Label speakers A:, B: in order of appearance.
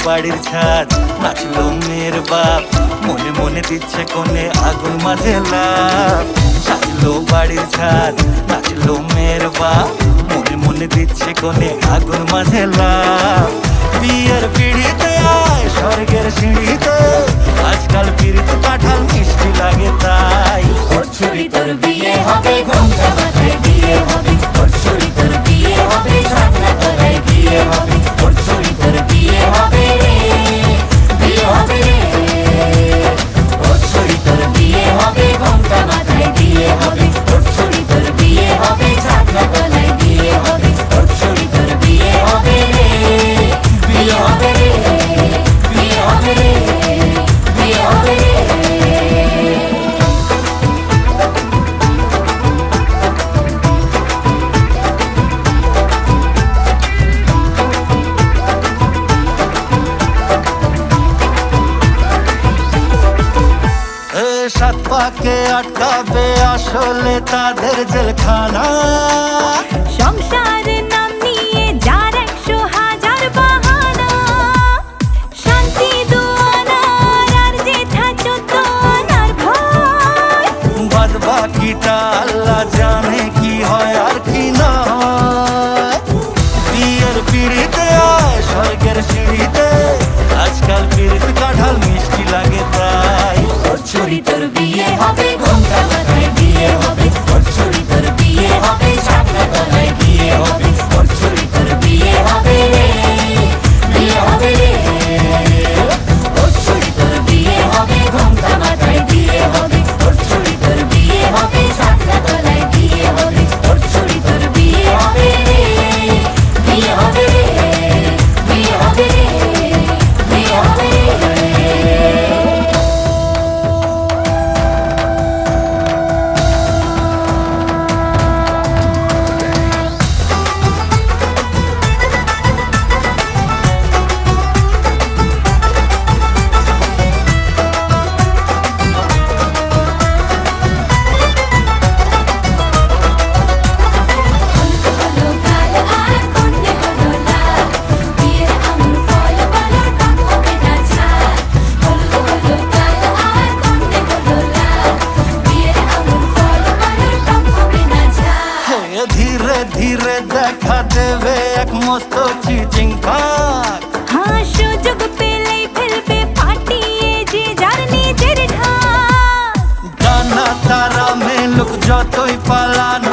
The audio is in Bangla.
A: বাড়ির ছাদ, নাচলো মেয়ের বাপ, মনে মনে দিচ্ছে কোণে আগুন মাঝে লাভ। সাজলো বাড়ির ছাদ, নাচলো মেয়ের বাপ, মনে মনে দিচ্ছে কোণে আগুন মাঝে লাভ। বিয়ের পিড়িতে আয় স্বর্গের সিঁড়িতে, আজকাল পিড়িতে কাঁঠাল মিষ্টি লাগে তাই।
B: ওর ছুরি তোর বিয়ে হবে, ঘোমটা মাথায় বিয়ে হবে। ওর ছুরি তোর বিয়ে হবে, ছাগনা তলায় বিয়ে হবে। ওর ছুরি তোর বিয়ে হবে রে, বিয়ে হবে রে। ওর ছুরি তোর বিয়ে হবে, ঘোমটা মাথায় বিয়ে হবে। ওর ছুরি তোর বিয়ে হবে, ছাগনা তলায় বিয়ে হবে। ওর ছুরি তোর বিয়ে হবে রে, বিয়ে হবে রে, বিয়ে হবে রে, বিয়ে হবে রে।
A: সাত পাকে আটকাবে আসলে তাদের জেলখানা।
C: সংসারের নাম নিয়ে যার 100,000 বাহানা, শান্তি দুয়ানার আর যেথা চোদ্দ আনার ভয়।
A: বাদ বাকিটা আল্লাহ জানে কি হয় আর কি না হয়। বিয়ের পিড়িতে আয় স্বর্গের সিঁড়িতে, আজকাল পিড়িতে কাঁঠাল মিষ্টি লাগে তাই।
B: ওর ছুরি তোর বিয়ে হবে, ঘোমটা মাথায় বিয়ে হবে। ওর ছুরি তোর বিয়ে হবে, ছাগনা তলায় বিয়ে হবে। ওর ছুরি তোর বিয়ে হবে রে, বিয়ে হবে রে। ওর ছুরি তোর বিয়ে হবে, ঘোমটা মাথায় বিয়ে হবে। ওর ছুরি তোর বিয়ে হবে, ছাগনা তলায় বিয়ে হবে। ওর ছুরি তোর বিয়ে হবে রে, বিয়ে হবে রে, বিয়ে হবে রে, বিয়ে হবে রে। হলো কাল আর কন্যে হলো লাল, বিয়ের আঙুর ফল বলো টক হবে না ঝাল। হলো কাল আর কন্যে হলো লাল, বিয়ের আঙুর ফল বলো টক হবে না ঝাল।
A: হে ধীরে ধীরে দেখা দেবে এক মস্ত চিচিং খাক।
C: হ্যাঁ, সুযোগ পেলেই ফেলবে পাঠিয়ে যে যার নিজের ঢাক।
A: ডানা তারা মেলুক যতই পালানো